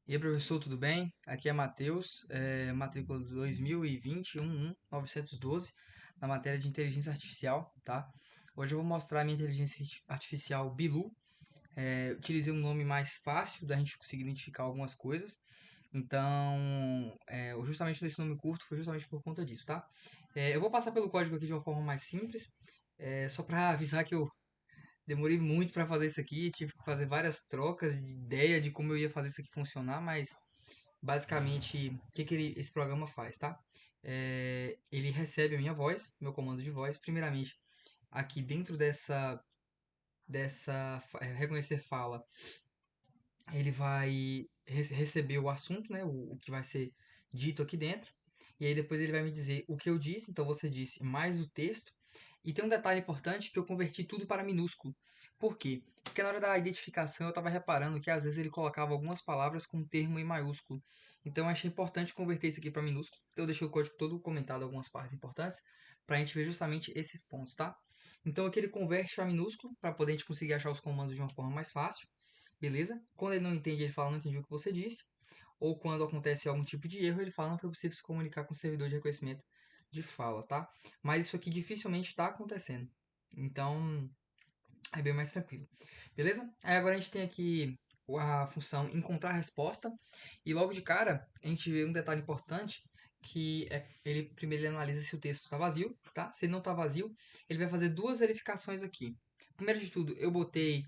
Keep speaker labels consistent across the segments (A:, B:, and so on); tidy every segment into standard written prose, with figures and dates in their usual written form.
A: E aí, professor, tudo bem? Aqui é Matheus, matrícula 2020-11912, na matéria de inteligência artificial, tá? Hoje eu vou mostrar a minha inteligência artificial Bilu. Utilizei um nome mais fácil da gente conseguir identificar algumas coisas. Então, justamente nesse nome curto foi justamente por conta disso, tá? Eu vou passar pelo código aqui de uma forma mais simples, só para avisar que eu demorei muito para fazer isso aqui, tive que fazer várias trocas de ideia de como eu ia fazer isso aqui funcionar, mas basicamente, o que, esse programa faz, tá? Ele recebe a minha voz, meu comando de voz, primeiramente aqui dentro dessa reconhecer fala, ele vai receber o assunto, né, o que vai ser dito aqui dentro, e aí depois ele vai me dizer o que eu disse, então você disse mais o texto, e tem um detalhe importante que eu converti tudo para minúsculo. Por quê? Porque na hora da identificação eu estava reparando que às vezes ele colocava algumas palavras com termo em maiúsculo. Então eu achei importante converter isso aqui para minúsculo. Então eu deixei o código todo comentado algumas partes importantes para a gente ver justamente esses pontos, tá? Então aqui ele converte para minúsculo para poder a gente conseguir achar os comandos de uma forma mais fácil. Beleza? Quando ele não entende, ele fala, não entendi o que você disse. Ou quando acontece algum tipo de erro, ele fala, não foi possível se comunicar com o servidor de reconhecimento de fala, tá? Mas isso aqui dificilmente está acontecendo. Então, é bem mais tranquilo. Beleza? Aí agora a gente tem aqui a função encontrar resposta. E logo de cara, a gente vê um detalhe importante, que é ele primeiro ele analisa se o texto está vazio, tá? Se ele não está vazio, ele vai fazer duas verificações aqui. Primeiro de tudo, eu botei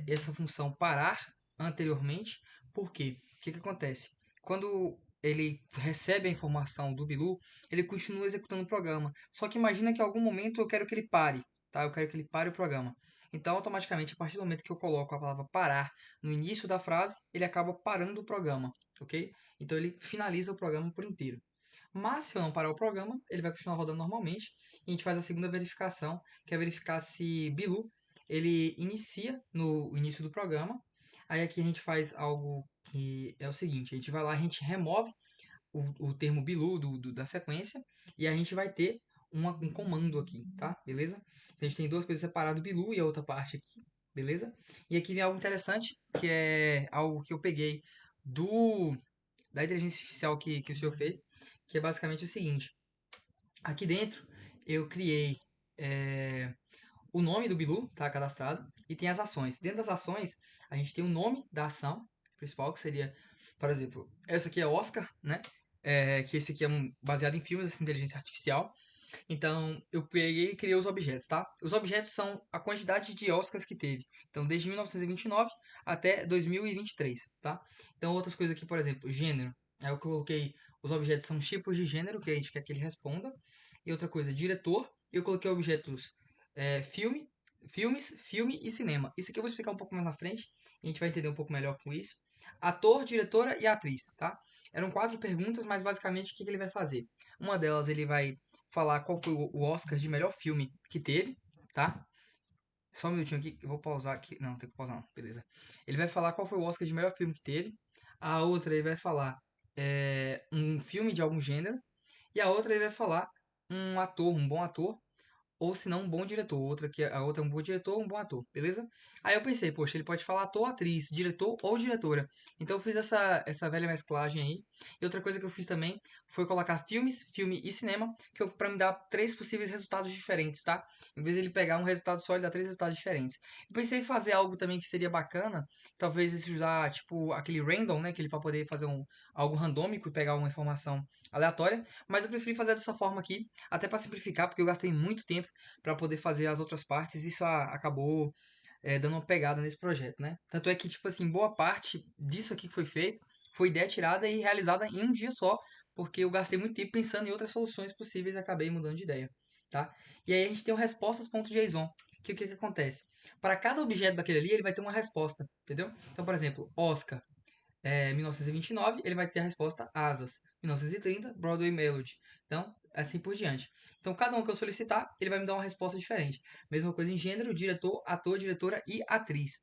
A: essa função parar anteriormente, por quê? O que acontece? Quando ele recebe a informação do Bilu, ele continua executando o programa. Só que imagina que em algum momento eu quero que ele pare, tá? Eu quero que ele pare o programa. Então, automaticamente, a partir do momento que eu coloco a palavra parar no início da frase, ele acaba parando o programa, ok? Então, ele finaliza o programa por inteiro. Mas, se eu não parar o programa, ele vai continuar rodando normalmente. E a gente faz a segunda verificação, que é verificar se Bilu ele inicia no início do programa. Aí aqui a gente faz algo que é o seguinte: a gente vai lá, a gente remove o termo Bilu da sequência e a gente vai ter um comando aqui, tá? Beleza? Então a gente tem duas coisas separadas, Bilu e a outra parte aqui, beleza? E aqui vem algo interessante, que é algo que eu peguei do da inteligência artificial que o senhor fez, que é basicamente o seguinte. Aqui dentro eu criei o nome do Bilu, tá cadastrado, e tem as ações. Dentro das ações, a gente tem o nome da ação principal, que seria, por exemplo, essa aqui é Oscar, né? Que esse aqui é baseado em filmes, essa inteligência artificial. Então, eu peguei e criei os objetos, tá? Os objetos são a quantidade de Oscars que teve. Então, desde 1929 até 2023, tá? Então, outras coisas aqui, por exemplo, gênero. Aí eu coloquei, os objetos são tipos de gênero que a gente quer que ele responda. E outra coisa, diretor. Eu coloquei objetos filme, filme e cinema. Isso aqui eu vou explicar um pouco mais na frente. E a gente vai entender um pouco melhor com isso. Ator, diretora e atriz, tá? Eram quatro perguntas, mas basicamente o que ele vai fazer? Uma delas ele vai falar qual foi o Oscar de melhor filme que teve, tá? Só um minutinho aqui, eu vou pausar aqui. Não, tem que pausar, não. Beleza. Ele vai falar qual foi o Oscar de melhor filme que teve. A outra ele vai falar um filme de algum gênero. E a outra ele vai falar um ator, um bom ator ou se não um bom diretor. Outra que a outra é um bom diretor, um bom ator, beleza? Aí eu pensei, poxa, ele pode falar ator, atriz, diretor ou diretora. Então eu fiz essa velha mesclagem aí. E outra coisa que eu fiz também foi colocar filme e cinema, que eu para me dar três possíveis resultados diferentes, tá? Em vez de ele pegar um resultado só, ele dá três resultados diferentes. Eu pensei em fazer algo também que seria bacana, talvez esse usar tipo aquele random, né, que ele para poder fazer algo randômico e pegar uma informação aleatória, mas eu preferi fazer dessa forma aqui, até para simplificar, porque eu gastei muito tempo para poder fazer as outras partes, e isso acabou dando uma pegada nesse projeto, né? Tanto é que, tipo assim, boa parte disso aqui que foi feito foi ideia tirada e realizada em um dia só, porque eu gastei muito tempo pensando em outras soluções possíveis e acabei mudando de ideia, tá? E aí a gente tem o respostas.json, que o que acontece? Para cada objeto daquele ali, ele vai ter uma resposta, entendeu? Então, por exemplo, Oscar, 1929, ele vai ter a resposta Asas. 1930, Broadway Melody. Então, assim por diante. Então, cada um que eu solicitar, ele vai me dar uma resposta diferente. Mesma coisa em gênero, diretor, ator, diretora e atriz.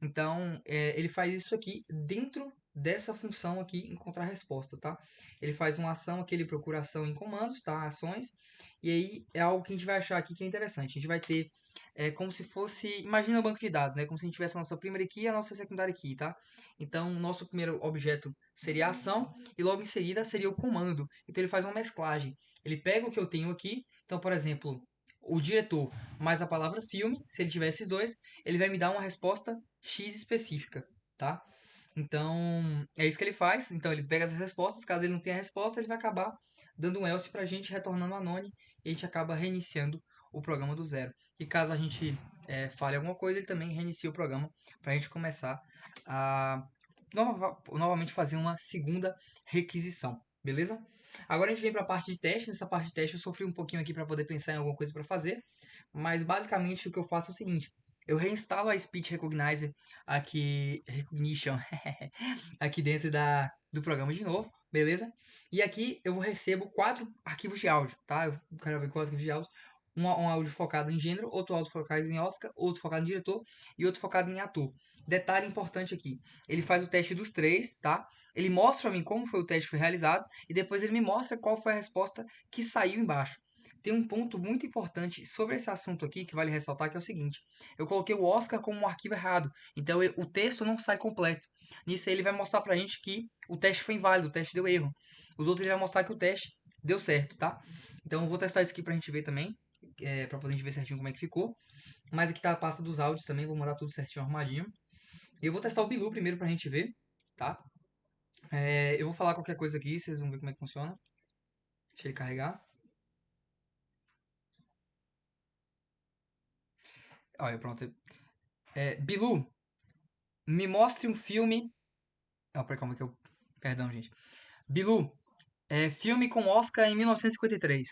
A: Então, ele faz isso aqui dentro dessa função aqui, encontrar respostas, tá? Ele faz uma ação aqui, ele procura ação em comandos, tá? Ações. E aí é algo que a gente vai achar aqui que é interessante. A gente vai ter como se fosse, imagina um banco de dados, né? Como se a gente tivesse a nossa primeira key e a nossa secundária key, tá? Então, o nosso primeiro objeto seria a ação e logo em seguida seria o comando. Então, ele faz uma mesclagem. Ele pega o que eu tenho aqui. Então, por exemplo, o diretor mais a palavra filme, se ele tiver esses dois, ele vai me dar uma resposta X específica, tá? Então, é isso que ele faz. Então, ele pega as respostas. Caso ele não tenha a resposta, ele vai acabar dando um else pra gente, retornando a none. E a gente acaba reiniciando o programa do zero. E caso a gente fale alguma coisa, ele também reinicia o programa pra gente começar a novamente fazer uma segunda requisição. Beleza? Agora a gente vem para a parte de teste. Nessa parte de teste eu sofri um pouquinho aqui para poder pensar em alguma coisa para fazer. Mas basicamente o que eu faço é o seguinte: eu reinstalo a Speech Recognizer aqui, Recognition, aqui dentro do programa de novo, beleza? E aqui eu recebo 4 arquivos de áudio, tá? Eu quero ver 4 arquivos de áudio. Um áudio focado em gênero, outro áudio focado em Oscar, outro focado em diretor e outro focado em ator. Detalhe importante aqui, ele faz o teste dos três, tá? Ele mostra pra mim como foi o teste que foi realizado e depois ele me mostra qual foi a resposta que saiu embaixo. Tem um ponto muito importante sobre esse assunto aqui que vale ressaltar, que é o seguinte: eu coloquei o Oscar como um arquivo errado, então o texto não sai completo. Nisso aí ele vai mostrar pra gente que o teste foi inválido, o teste deu erro. Os outros ele vai mostrar que o teste deu certo, tá? Então eu vou testar isso aqui pra gente ver também, pra poder gente ver certinho como é que ficou. Mas aqui tá a pasta dos áudios também, vou mandar tudo certinho arrumadinho. E eu vou testar o Bilu primeiro pra gente ver, tá? Eu vou falar qualquer coisa aqui, vocês vão ver como é que funciona. Deixa ele carregar. Olha, pronto. Bilu, me mostre um filme. Não, pera, calma que eu. Perdão, gente. Bilu, filme com Oscar em 1953.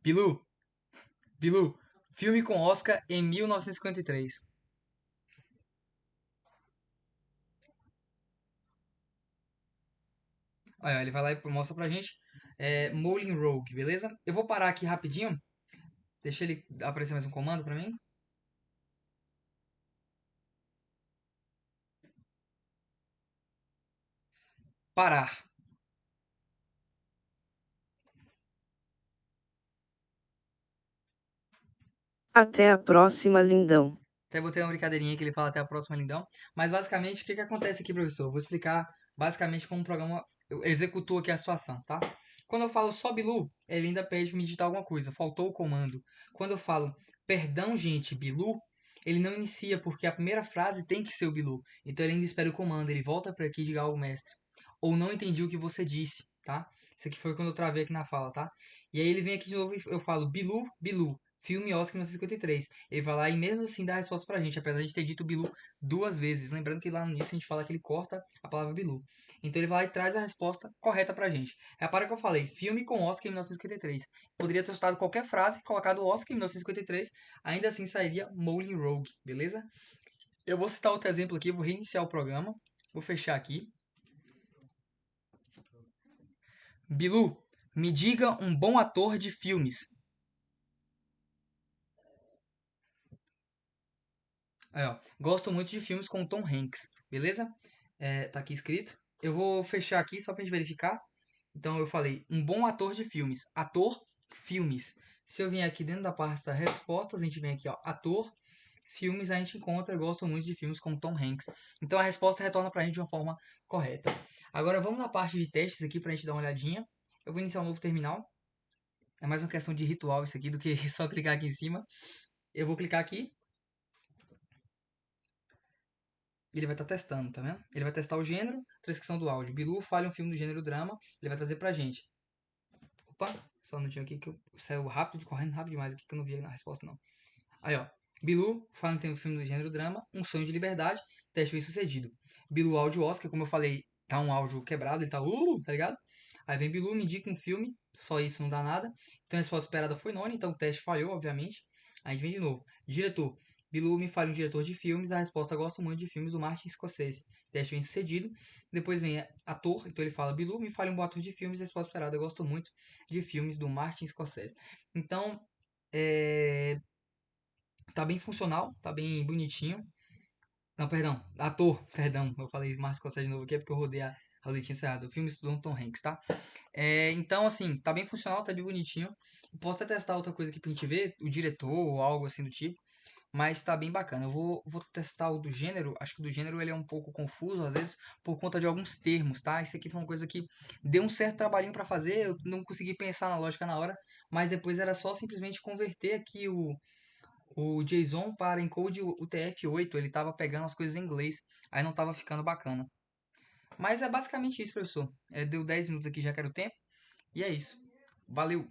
A: Bilu, Bilu, filme com Oscar em 1953. Olha, ele vai lá e mostra pra gente. Moulin Rouge, beleza? Eu vou parar aqui rapidinho. Deixa ele aparecer mais um comando pra mim. Parar.
B: Até a próxima, lindão.
A: Até botei uma brincadeirinha que ele fala até a próxima, lindão. Mas basicamente, o que que acontece aqui, professor? Eu vou explicar basicamente como o programa executou aqui a situação, tá? Quando eu falo só Bilu, ele ainda pede para me digitar alguma coisa. Faltou o comando. Quando eu falo perdão, gente, Bilu, ele não inicia porque a primeira frase tem que ser o Bilu. Então ele ainda espera o comando. Ele volta para aqui e diga algo, mestre. Ou não entendi o que você disse, tá? Isso aqui foi quando eu travei aqui na fala, tá? E aí ele vem aqui de novo e eu falo Bilu, Bilu. Filme Oscar 1953. Ele vai lá e mesmo assim dá a resposta pra gente, apesar de a gente ter dito Bilu 2 vezes. Lembrando que lá no início a gente fala que ele corta a palavra Bilu. Então ele vai lá e traz a resposta correta pra gente. Repara que eu falei, filme com Oscar em 1953. Poderia ter estado qualquer frase, colocado Oscar em 1953, ainda assim sairia Moulin Rouge, beleza? Eu vou citar outro exemplo aqui, vou reiniciar o programa. Vou fechar aqui. Bilu, me diga um bom ator de filmes. Aí, ó. Gosto muito de filmes com Tom Hanks, beleza? Tá aqui escrito. Eu vou fechar aqui só pra gente verificar. Então eu falei, um bom ator de filmes. Ator, filmes. Se eu vier aqui dentro da pasta respostas, a gente vem aqui, ó, ator, filmes, a gente encontra, eu gosto muito de filmes com Tom Hanks. Então a resposta retorna pra gente de uma forma correta. Agora vamos na parte de testes aqui pra gente dar uma olhadinha. Eu vou iniciar um novo terminal. É mais uma questão de ritual isso aqui do que só clicar aqui em cima. Eu vou clicar aqui. Ele vai estar testando, tá vendo? Ele vai testar o gênero, transcrição do áudio. Bilu falha um filme do gênero drama, ele vai trazer pra gente. Opa, só um minutinho aqui que eu saiu rápido, correndo rápido demais aqui que eu não vi na resposta não. Aí, ó. Bilu fala um filme do gênero drama, Um Sonho de Liberdade, teste bem sucedido. Bilu áudio Oscar, como eu falei, tá um áudio quebrado, ele tá ligado? Aí vem Bilu, me indica um filme, só isso não dá nada. Então a resposta esperada foi none, então o teste falhou, obviamente. Aí vem de novo. Diretor, Bilu me fala um diretor de filmes, a resposta gosto muito de filmes do Martin Scorsese. Teste bem sucedido. Depois vem ator, então ele fala Bilu me fala um bom ator de filmes, a resposta esperada eu gosto muito de filmes do Martin Scorsese. Então, Tá bem funcional, tá bem bonitinho. Não, perdão, ator, perdão, eu falei Martin Scorsese de novo aqui, é porque eu rodei a letra encerrada. O filme do Tom Hanks, tá? Então, assim, tá bem funcional, tá bem bonitinho. Posso até testar outra coisa aqui pra gente ver, o diretor ou algo assim do tipo. Mas tá bem bacana. Eu vou testar o do gênero. Acho que o do gênero ele é um pouco confuso, às vezes, por conta de alguns termos, tá? Isso aqui foi uma coisa que deu um certo trabalhinho pra fazer. Eu não consegui pensar na lógica na hora, mas depois era só simplesmente converter aqui o JSON para encode UTF-8. Ele tava pegando as coisas em inglês, aí não tava ficando bacana. Mas é basicamente isso, professor. Deu 10 minutos aqui, já quero o tempo. E é isso. Valeu!